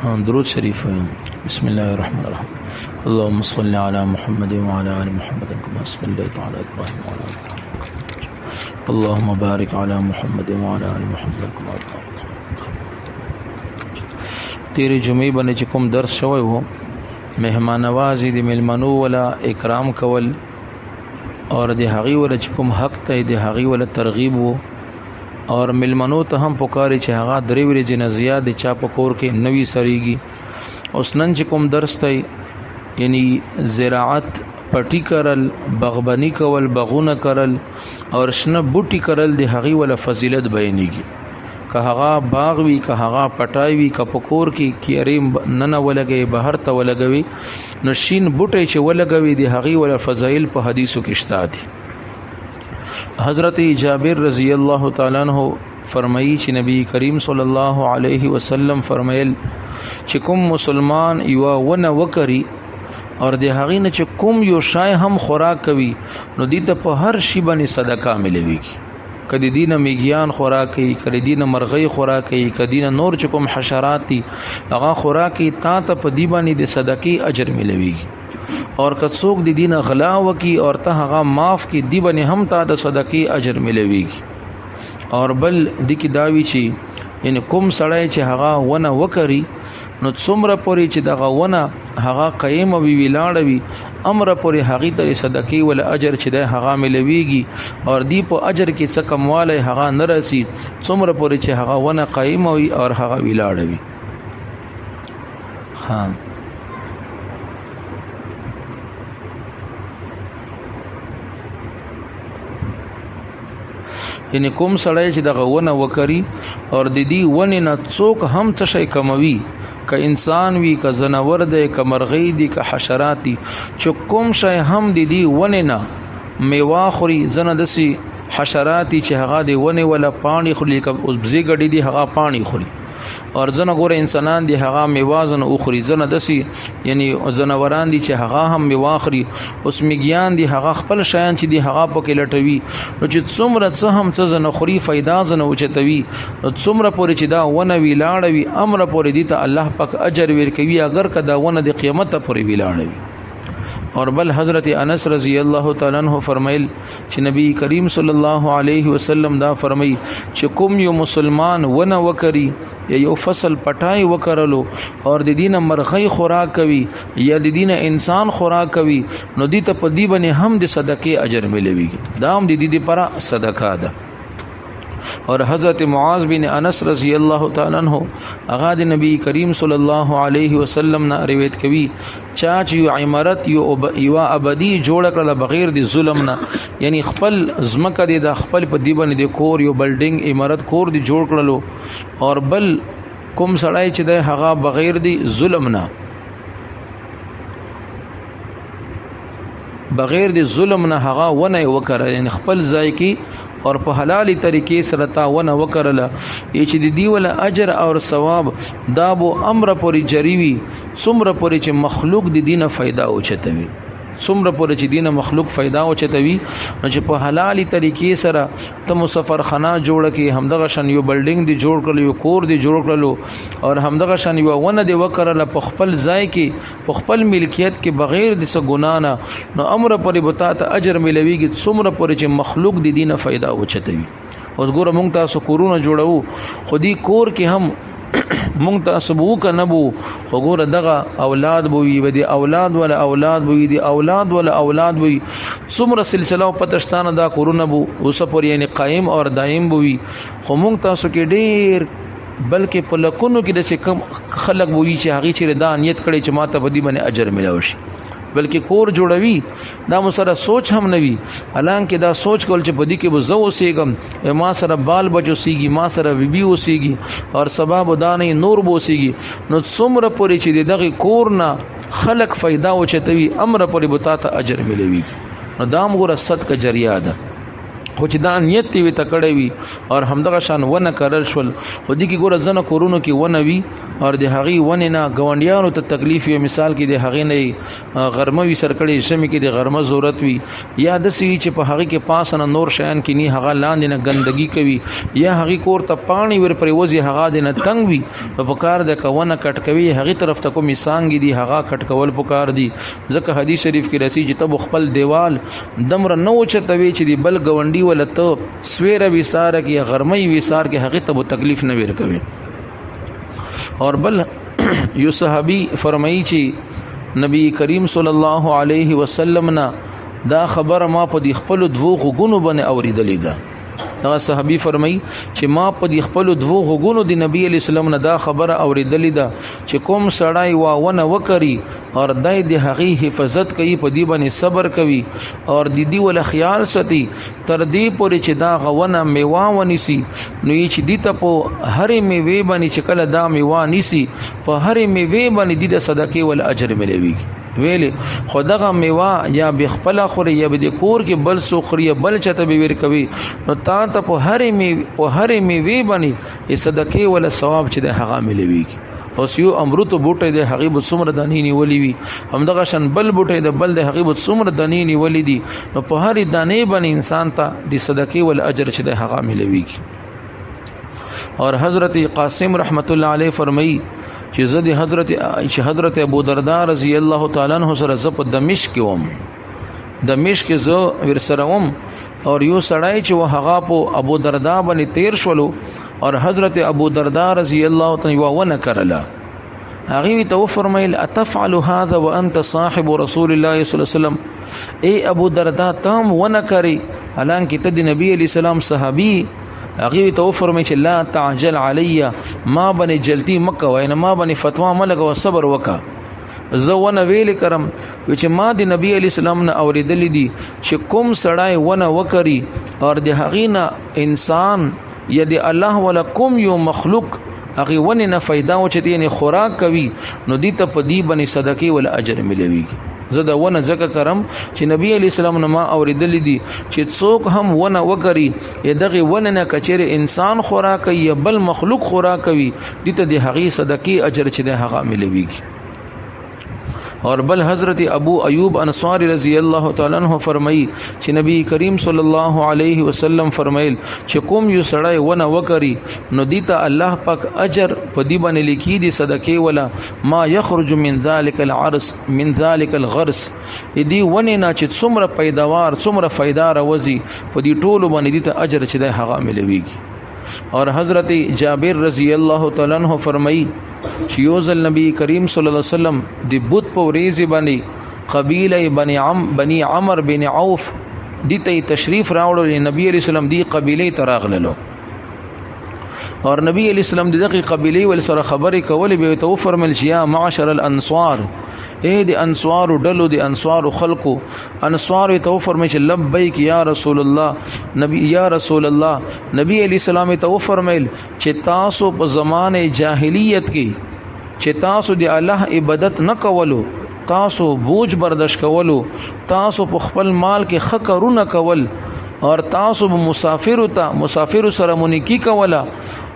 درود شریف بسم الله الرحمن الرحیم اللهم صل علی محمد وعلى آل محمد كما صليت على ابراهيم وعلى آل ابراهيم اللهم بارك على محمد وعلى آل محمد كما باركت. تیرې جمعې باندې چې کوم درس شوی وو مهمان نوازي د ملمنو ولا اکرام کول اور د هغې ولا چې کوم حق ته د هغې ولا ترغیب وو اور ملمنو ته هم پکاري چې هغه درې ورځې نه زیات د چا په کور کې نوی سریږي. اوس نن چې کوم درس دی یعنی زراعت پټی کرل باغبانی کول باغونه کرل اور شنه بوټي کرل د هغې ولا فضیلت بیانېږي. که هغه باغ وي که هغه پټای وي که په کور کې کیارې ننه ولګوي بهر ته ولګوي نو شین بوټی چې ولګوي د هغې ولا فضایل په حدیثو کې شته دي. حضرت جابر رضی اللہ تعالی عنہ فرمائی چې نبی کریم صلی الله علیه وسلم فرمایل چې کوم مسلمان یو ونه وکړي اور د هغې نه چې کوم یو شای هم خوراک کوي نو دې ته په هر شي باندې صدقه ملويږي. کدی دینه میګیان خوراکي کدی دینه مرغۍ خوراکي کدی دینه نور چې کوم حشرات دي هغه خوراکي تا ته په دی باندې د صدقې اجر ملويږي. اور که څوک د دینه غلا وکي اور ته هغه معاف کی دی باندې هم تا د صدقې اجر ملويږي. اور بل د کی داوی چې ان کوم سړی چې هغه ونه وکړي نو څومره پورې چې دغه ونه هغه قیم وي ویلاړ وي امر پورې هغه ته صدقې ول اجر چې ده هغه ملويږي. اور دی په اجر کې څه کمواله هغه نه رسی څومره پورې چې هغه ونه قیم وي اور هغه ویلاړ وي. ها یعنی کوم سړی چې دغه ونه وکړي اور د دې ونې نه څوک هم څه شی کموي که انسان وي که زناور دی که مرغۍ دي که حشرات دي چې کوم شی هم د دې ونې نه میوه خوري ځنه داسې حشرات چې هغه د ونې ولا پاڼې خوري که اوس بزې ګډې دي هغه پاڼې خوري اور ځنه ګوره انسانان دي هغه میوه ځنه وخوري ځنه داسې یعنی ځناوران دي چې هغه هم میوه خوري. اوس میږیان دي هغه خپل شیان چې دي هغه پکې لټوي نو چې څومره څه هم څه ځنه خوري فایده ځنه اوچتوي نو څومره پورې چې دا ونه ویلاړه وي امره پورې دي ته الله پاک اجر ورکوي اگر که دا ونه د قیامت پورې ویلاړه وي. اور بل حضرت انس رضی اللہ تعالی عنہ فرمایل چې نبی کریم صلی الله علیه وسلم دا فرمای چې کوم یو مسلمان ونه وکړي یا یو فصل پټای وکړلو اور د دینه مرغۍ خوراک کوي یا د دینه انسان خوراک کوي نو دې ته په دی باندې هم د صدقې اجر ملويږي. دا هم د دې لپاره صدقه ده. اور حضرت معاذ بن انس رضی اللہ تعالی عنہ هغه د نبی کریم صلی الله علیه وسلم نه روایت کوي چا چې یو عمارت یو ابدی جوړ کړل بغیر د ظلم نه یعنی خپل زمکه د خپل په دی باندې د کور یو بلډینګ عمارت کور دی جوړ کړلو اور بل کوم سړی چې د هغه بغیر د ظلم نه بغیر د ظلم نه هغه ونه وکړه یعنی خپل ځای کې اور په حلالي طریقې سره تا ونه وکړله چې د دی ولا اجر او ثواب دا بو امر پورې جریوي څومره پورې چې مخلوق د دینه फायदा اوچتوي څومره پورې چې دینه مخلوق फायदा اوچتوي نو چې په حلالي طریقې سره ته مسافر خانه جوړ کې همدغه شان یو بلډینګ دی جوړ کړل یو کور دی جوړ کړل اور همدغه شان یو ونه دی وکړل په خپل ځای کې په خپل ملکیت کې بغیر د څه ګنا نه نو امر پورې بتا ته اجر ملويږي څومره پورې چې مخلوق د دینه फायदा اوچتوي. اوس ګوره مونږ تاسو کورونه جوړو خو دې کور کې هم مونږ تاسو بو کنه بو خو ګوره دغه اولاد بوي ودي اولاد ولا اولاد بوي دي اولاد ولا اولاد بوي څومره سلسله او پتشتانه دا کورونه بو اوس پر یعنی قائم اور دائم بوي خو مونږ تاسو کې ډیر بلکې په لکونو کې د کم خلق بوي چې هغه چې دا نیت کړي چې ماته بدی باندې اجر ملو شي بلکې کور جوړوي دا مو سره سوچ هم نوي حالانکه دا سوچ کول چې بدی کې بزو اوسېګم ما سره بال بچو سیږي ما سره بیبي اوسېږي اور سبب دانه نور بو اوسېږي نو څومره پورې چې دغه کور نه خلق फायदा اوچتوي امر پورې بتا ته اجر ملوي نو دا موږ صدقه جریه ده. خو چې دا نیت وي تکړه وي او همدغه شان ونه کرل شول خو دې کې ګوره ځنه کورونو کې ونه وي او د هغې ونې نه ګاونډیانو ته تکلیف وي مثال کې د هغې نه غرمه وي سرکړې ژمي کې د غرمه ضرورت وي یا داسې وي چې په هغې کې پاس نه نور شیان کې نه هغه لاندې نه ګندګي کوي یا هغې کور ته پاڼې ور پرېوځي هغه د نه تنګ وي په پکار د که ونه کټ کوي هغې طرف ته کومې څانګې دي هغه کټ کول پکار دي ځکه حدیث شریف کې رسي چې ته خپل دیوال دمره نه اوچتوي چې د بل ګاونډي ولا ته سویره وساره کې غرمۍ وسار کې هغه ته تکلیف نه ورکوي اور بل یو صحابي فرمایي چې نبی کریم صلی الله علیه وسلم نه دا خبر ما په د خپل دوه غوګونو باندې اوریدلې ده دا صحابي فرمایي چې ما په د خپل دوه غوګونو د نبی علی السلام نه دا خبره اوریدلې ده چې کوم سړی واونه وکړي اور دای د هغې حفاظت کوي په دې باندې صبر کوي اور د دې ول خیال ساتي تر دې پورې چې دا غونه میوه ونیسي نو یې چې دې ته په هرې میوې باندې چې کله دا میوه نیسي په هرې میوې باندې د صدقې ول اجر ملويږي ویلې خدغه میوه یا بخپل خوري یا به د کور کې بل سوخري بل چته به ور کوي نو تا ته په هرې میوې باندې صدقې ول ثواب چې د هغه ملويږي اوس یو امرت بوټي د هغې به څومره دانې نیولې وي همدغه شان بل بوټي د بل د هغې به څومره دانې نیولې دي نو په هرې دانې باندې انسان ته د صدقې ول اجر چې د هغه ملويږي اور حضرت قاسم رحمت الله علیه فرمایي چې زه د حضرت ابو درداء رضی الله تعالی عنہ سره ز په دمشق کې وم دمشق کې زه ورسره وم اور یو سړی چې هغه په ابو درداء باندې تیر شولو اور حضرت ابو درداء رضی الله تعالی عنہ کرلا هغه ته فرمایل اتفعل هذا وانت صاحب رسول الله صلی الله علیه وسلم اے ابو درداء تم ونه کری حالانکه ته د نبی علی سلام صحابی هغه ته فرمایي چې لا تعجل علی ما بني جلتی مکه وای نه ما بني فتوا ملګه او صبر وکا زه ونه ویل کرم چې ما د نبی علی السلام نه اوریدلې دي چې کوم سړی ونه وکړي اور د هغې نه انسان یا د الله ولا کوم یو مخلوق هغې ونې نه فایده وچتي یعنی خوراک کوي نو دې ته په دې باندې صدقې ولا اجر ملويږي زه دا ونه ځکه کرم چې نبی علی السلام نه ما اوریدلې دي چې څوک هم ونه وکړي دغه ونه نه کچېره انسان خوراک کوي یا بل مخلوق خوراک کوي دې ته د هغې صدقې اجر چې د هغه ملويږي اور بل حضرت ابو ایوب انصاری رضی الله تعالی عنہ فرمایي چې نبی کریم صلی الله علیه وسلم فرمایل چې کوم یو سړی ونه وکړي نو دیته الله پاک اجر په دی باندې لیکي دي صدقې ولا ما یخرج من ذلک العرس من ذلک الغرس دی ونه نه چې څومره پیداوار څومره فایده راوځي په دی ټولو باندې دیته اجر چې د هغه ملويږي اور حضرت جابر رضی الله تعالی عنہ فرمایي چې یوزل نبی کریم صلی الله علیه وسلم د بت په ورځ باندې قبیله بنی عمر بن عوف دته تشریف راوړل نبی علیہ السلام دی قبیله تراغللو اور نبی علیہ السلام دغه قبیله ول سره خبرې کولې به تو فرمایل چې یا معاشر الانصار اے د انصار ډلو د انصار خلقو انصار ته فرمایي چې لبیک یا رسول الله نبی یا رسول الله نبی علیہ السلام ته فرمایل چې تاسو په زمانه جاهلیت کې چې تاسو د الله عبادت نه کولو تاسو بوج برداشت کولو تاسو په خپل مال کې خکرونه کول اور تاسو مسافر سره مونږی کولا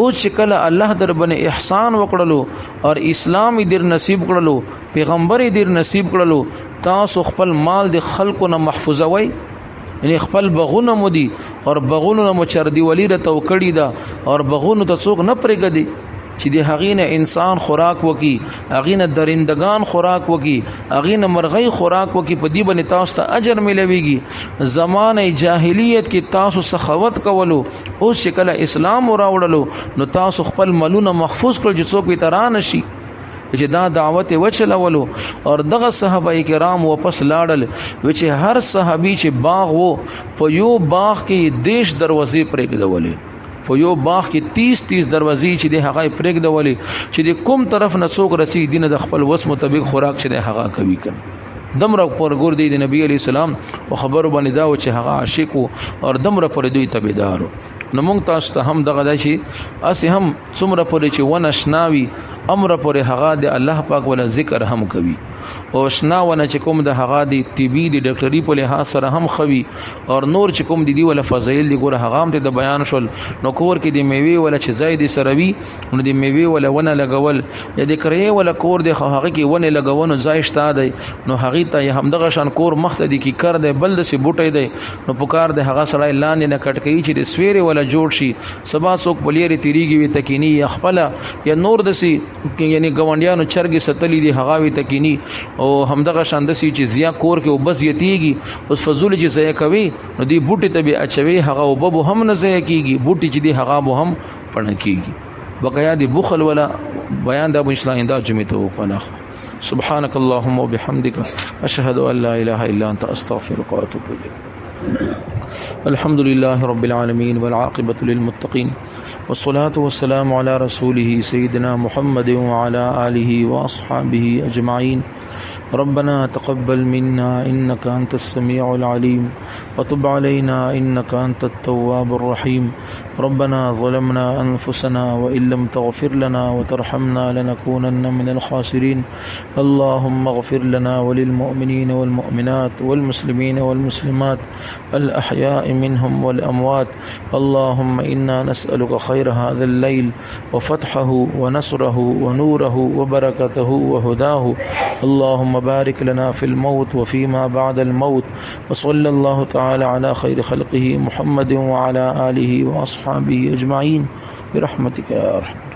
او چې کله الله در باندې احسان وکړلو اور اسلام در نصیب کړلو پیغمبر در نصیب کړلو تاسو خپل مال د خلقو نه محفوظوي یعنی خپل بغونه مودي اور بغونه مو چردی ولی را توکړی دا اور بغونه ته څوک نه پرېګدي چې د هغې نه انسان خوراک وکي هغې نه درندگان خوراک وکي هغې نه مرغۍ خوراک وکي په دې باندې تاسو ته اجر ملويږي زمانه جاهلیت کې تاسو سخاوت کولو اوس چې کله اسلام راوړلو نو تاسو خپل مالونه محفوظ کړل چې څوک یې ترا نشي چې دا دعوت وچلولو اور دغه صحابه کرام واپس لاړل چې هر صحابي چې باغ وو په یو باغ کې دیش دروازې پرېږدولې په یو باغ کې 30 دروازې چې د هغه پرېږدولې چې د کوم طرف نه څوک رسي دینه د خپل وس مطابق خوراک چې د هغه کوي کړ دمره پر ګور دی د نبی علی السلام او خبر باندې دا و چې هغه عاشق او دمره پر دوی تابعدار نو موږ تاسو ته هم دغه دشي اسی هم څومره پر چې ونشناوي امر پر هغه د الله پاک ولا ذکر هم کوي او شناونه چې کوم د هغه د طبي د ډاکټري په لحاظ سره هم خوي او نور چې کوم دی ولا فضایل دی ګوره هغه هم د بیان شول نو کور کې د میوه ولا چې زائد سروي نو د میوه ولا ونه لګول یا د کرې ولا کور د هغه کې ونه لګونو ځای شته دی نو هغه ته هم دغه شان کور مخته دی کی کر دی بل د سی بوټي دی نو پکار د هغه سره اعلان نه کټکې چې د سویره ولا جوړ شي سبا څوک بلیری تیریږي وي تکینی یا خپل یا نور د سی یعنی ګوندیانو چرګي ستلی دی هغه وي تکینی او همدغه شاندسي چې زیا کور کې وبس یتیږي اوس فزول چې زیا کوي نو دی بوټي ته به اچوي هغه وبب هم نه زیا کیږي بوټي چې دی هغه به هم پړن کیږي بقیا دی بخل ولا بیان دا ان شاء الله انده جمعه ته وکړه سبحانك اللهم وبحمدك اشهد ان لا اله الا انت استغفرك واتوب اليك الحمد لله رب العالمين والعاقبة للمتقين والصلاة والسلام على رسوله سيدنا محمد وعلى آله وأصحابه أجمعين ربنا تقبل منا إنك أنت السميع العليم وتب علينا إنك أنت التواب الرحيم ربنا ظلمنا أنفسنا وإن لم تغفر لنا وترحمنا لنكونن من الخاسرين اللهم اغفر لنا وللمؤمنين والمؤمنات والمسلمين والمسلمات الأحياء منهم والأموات اللهم إنا نسألك خير هذا الليل وفتحه ونصره ونوره وبركته وهداه اللهم بارك لنا في الموت وفيما بعد الموت وصلى الله تعالى على خير خلقه محمد وعلى آله وأصحابه أجمعين برحمتك يا أرحم